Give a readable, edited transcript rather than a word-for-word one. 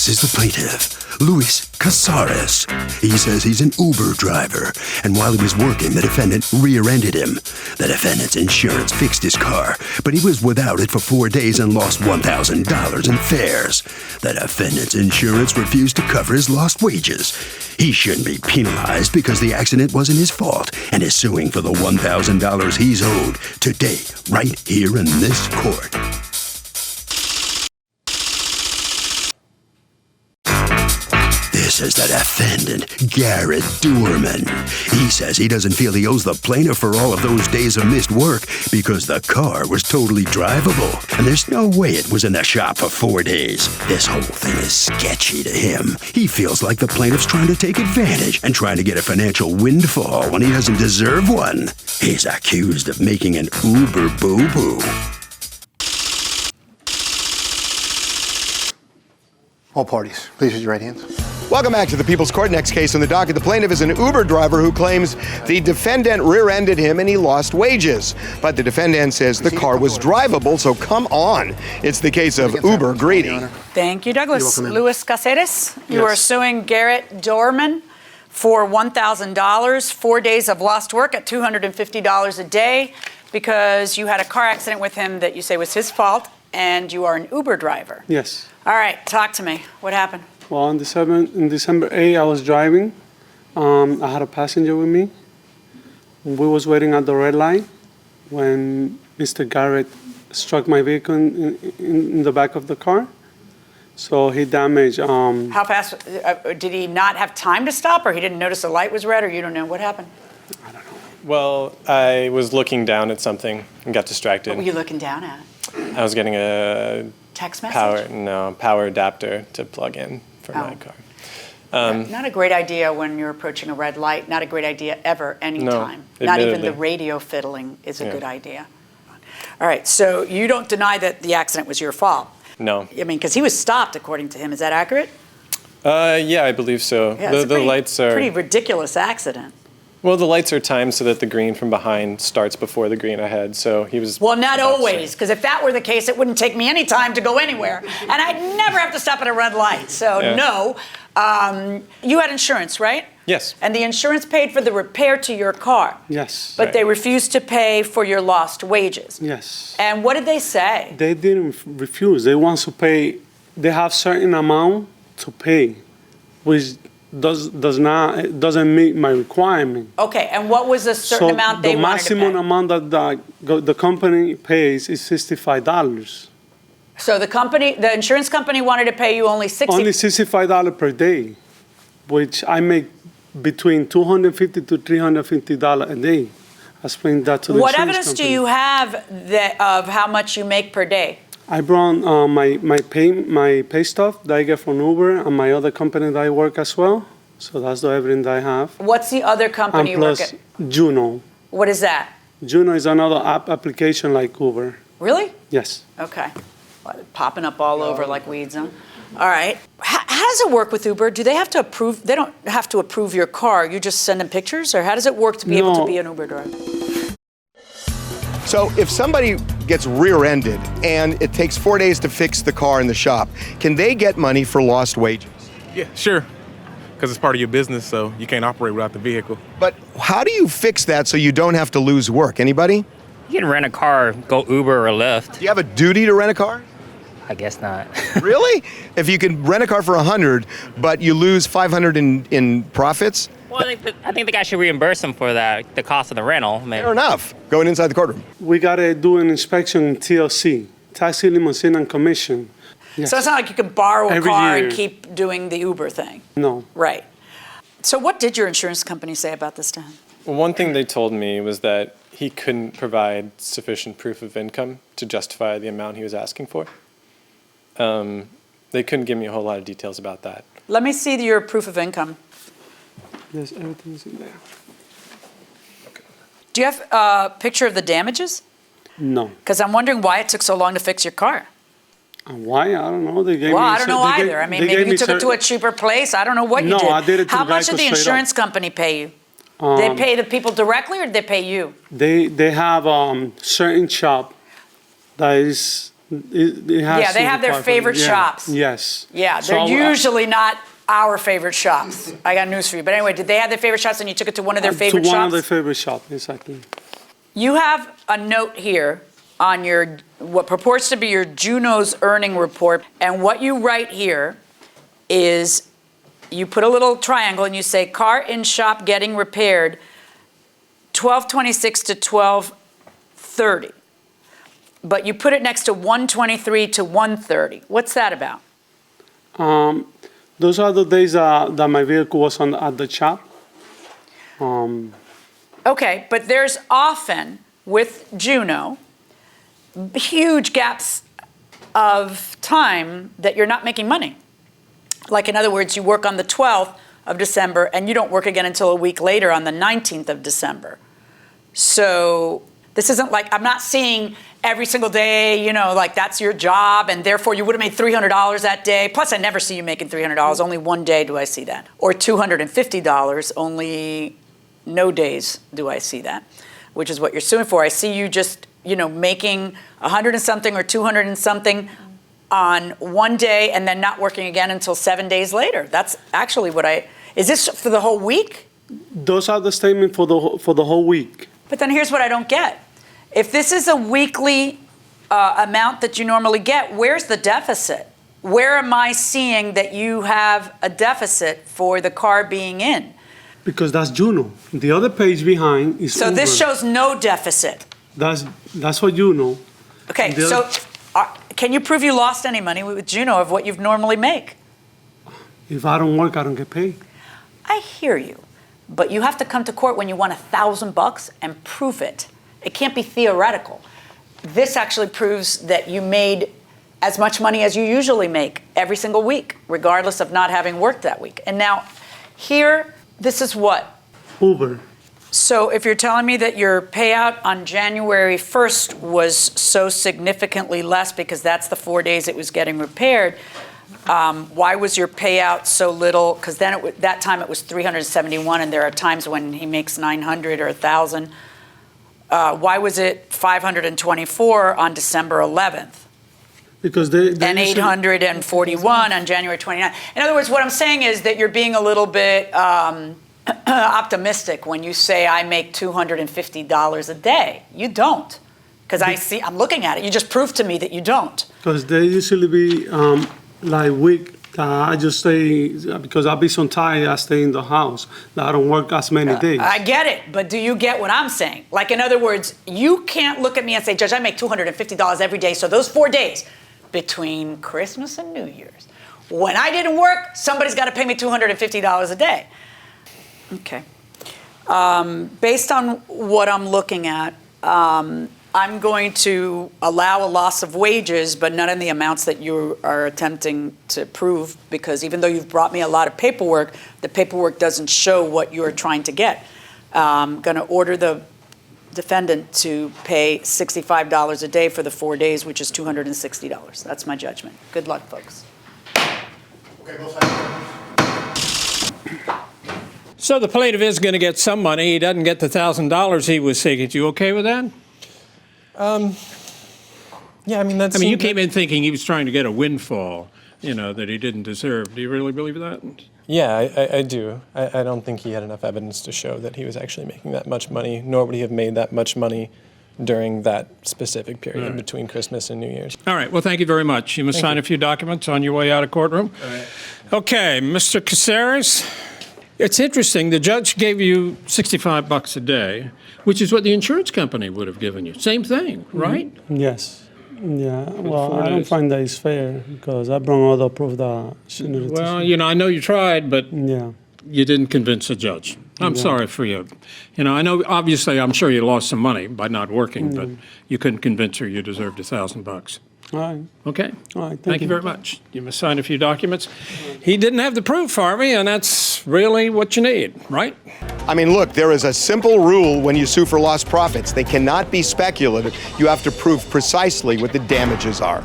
This is the plaintiff, Luis Casares. He says he's an Uber driver, and while he was working, the defendant rear-ended him. The defendant's insurance fixed his car, but he was without it for 4 days and lost $1,000 in fares. The defendant's insurance refused to cover his lost wages. He shouldn't be penalized because the accident wasn't his fault, and is suing for the $1,000 he's owed today, right here in this court. This is the defendant, Garrett Doorman. He says he doesn't feel he owes the plaintiff for all of those days of missed work because the car was totally drivable, and there's no way it was in the shop for 4 days. This whole thing is sketchy to him. He feels like the plaintiff's trying to take advantage and trying to get a financial windfall when he doesn't deserve one. He's accused of making an Uber boo-boo. All parties, please raise your right hands. Welcome back to the People's Court. Next case on the docket. The plaintiff is an Uber driver who claims the defendant rear-ended him and he lost wages. But the defendant says the car was drivable, so come on. It's the case of Uber greedy. Thank you, Douglas. Luis Casares, you are suing Garrett Doorman for $1,000, 4 days of lost work at $250 a day because you had a car accident with him that you say was his fault, and you are an Uber driver. Yes. All right, talk to me. What happened? Well, on December 8th, I was driving. I had a passenger with me. We was waiting at the red light when Mr. Garrett struck my vehicle in the back of the car. So he damaged. How fast? Did he not have time to stop, or he didn't notice the light was red, or you don't know? What happened? I don't know. Well, I was looking down at something and got distracted. What were you looking down at? I was getting a text message? power adapter to plug in for my car. Not a great idea when you're approaching a red light. Not a great idea ever, anytime. No, not even the radio fiddling is a good idea. All right, so you don't deny that the accident was your fault? No. I mean, because he was stopped, according to him. Is that accurate? Yeah, I believe so. Yeah, the lights are pretty ridiculous accident. Well, the lights are timed so that the green from behind starts before the green ahead. So he was. Well, not always, because if that were the case, it wouldn't take me any time to go anywhere, and I'd never have to stop at a red light. So no, you had insurance, right? Yes. And the insurance paid for the repair to your car. Yes. But they refused to pay for your lost wages. Yes. And what did they say? They didn't refuse. They want to pay. They have certain amount to pay, which doesn't meet my requirement. Okay, and what was the certain amount they wanted to pay? The maximum amount that the company pays is $65. So the insurance company wanted to pay you only $65 per day, which I make between $250 to $350 a day. I explained that to the What insurance evidence company. do you have of how much you make per day? I brought my pay stuff that I get from Uber and my other company that I work as well. So that's the evidence I have. What's the other company you work at? Juno. What is that? Juno is another application like Uber. Really? Yes. Okay. Well, popping up all over like weeds, huh? All right. How does it work with Uber? Do they have to approve? They don't have to approve your car. You just send them pictures? Or how does it work to be able to be an Uber driver? So if somebody gets rear-ended and it takes 4 days to fix the car in the shop, can they get money for lost wages? Yeah, sure. Because it's part of your business, so you can't operate without the vehicle. But how do you fix that so you don't have to lose work? Anybody? You can rent a car, go Uber or Lyft. Do you have a duty to rent a car? I guess not. Really? If you can rent a car for $100, but you lose $500 in profits? Well, I think the guy should reimburse him for that, the cost of the rental. Maybe. Fair enough. Going inside the courtroom. We got to do an inspection in TLC, Taxi, Limousine, and Commission. Yes. So it's not like you can borrow a Every car year. and keep doing the Uber thing. No. Right. So what did your insurance company say about this to him? Well, one thing they told me was that he couldn't provide sufficient proof of income to justify the amount he was asking for. They couldn't give me a whole lot of details about that. Let me see your proof of income. Yes, everything's in there. Do you have a picture of the damages? No. Because I'm wondering why it took so long to fix your car. And why? I don't know. They gave Well, me I don't know either. I mean, maybe you took it to a cheaper place. I don't know what you did. No, I did it to How the guy much did the straight up. insurance company pay you? They pay the people directly, or did they pay you? They have certain shop that is It has Yeah, they to have their require- favorite yeah. shops. Yes. Yeah, So they're I- usually not our favorite shops. I got news for you. But anyway, did they have their favorite shops and you took it to one of their favorite to one shops? of their favorite shops, exactly. You have a note here on your, what purports to be your Juno's earning report, and what you write here is, you put a little triangle and you say, car in shop getting repaired, 12/26 to 12/30. But you put it next to 1/23 to 1/30. What's that about? Those are the days that my vehicle was at the shop. Okay, but there's often, with Juno, huge gaps of time that you're not making money. Like, in other words, you work on the 12th of December and you don't work again until a week later on the 19th of December. So this isn't like, I'm not seeing every single day, you know, like that's your job and therefore you would have made $300 that day. Plus, I never see you making $300. Only one day do I see that. Or $250, only no days do I see that, which is what you're suing for. I see you just, you know, making 100 and something or 200 and something on one day and then not working again until 7 days later. That's actually what is this for the whole week? Those are the statements for the whole week. But then here's what I don't get. If this is a weekly amount that you normally get, where's the deficit? Where am I seeing that you have a deficit for the car being in? Because that's Juno. The other page behind is So this Uber. shows no deficit. That's what Juno. Okay, The so other- can you prove you lost any money with Juno of what you've normally make? If I don't work, I don't get paid. I hear you, but you have to come to court when you want $1,000 and prove it. It can't be theoretical. This actually proves that you made as much money as you usually make every single week, regardless of not having worked that week. And now, here, this is what? Uber. So if you're telling me that your payout on January 1st was so significantly less because that's the 4 days it was getting repaired, why was your payout so little? Because then that time it was 371, and there are times when he makes 900 or 1,000. Why was it 524 on December 11th? Because they And usually- 841 on January 29th. In other words, what I'm saying is that you're being a little bit optimistic when you say I make $250 a day. You don't. Because I'm looking at it. You just proved to me that you don't. Because they usually be like week. I just stay because I'll be so tired. I stay in the house. That I don't work as many days. I get it, but do you get what I'm saying? Like, in other words, you can't look at me and say, Judge, I make $250 every day. So those 4 days between Christmas and New Year's, when I didn't work, somebody's got to pay me $250 a day. Okay. Based on what I'm looking at, I'm going to allow a loss of wages, but not in the amounts that you are attempting to prove, because even though you've brought me a lot of paperwork, the paperwork doesn't show what you're trying to get. I'm going to order the defendant to pay $65 a day for the 4 days, which is $260. That's my judgment. Good luck, folks. Okay, both sides. So the plaintiff is going to get some money. He doesn't get the $1,000 he was seeking. You okay with that? Yeah, I mean, that's. I mean, you came in thinking he was trying to get a windfall, you know, that he didn't deserve. Do you really believe that? Yeah, I do. I don't think he had enough evidence to show that he was actually making that much money, nor would he have made that much money during that specific period between Christmas and New Year's. All right. Well, thank you very much. You must sign a few documents on your way out of courtroom. All right. Okay, Mr. Caceres. It's interesting. The judge gave you $65 a day, which is what the insurance company would have given you. Same thing, right? Yes. Yeah. Well, 4 I don't days. find that it's fair because I brought all the proof that shouldn't. Well, you know, I know you tried, but Yeah. you didn't convince the judge. I'm sorry for you. You know, I know, obviously, I'm sure you lost some money by not working, but you couldn't convince her you deserved $1,000. All right. Okay? All right. Thank you very much. You must sign a few documents. He didn't have the proof, Harvey, and that's really what you need, right? I mean, look, there is a simple rule when you sue for lost profits. They cannot be speculative. You have to prove precisely what the damages are.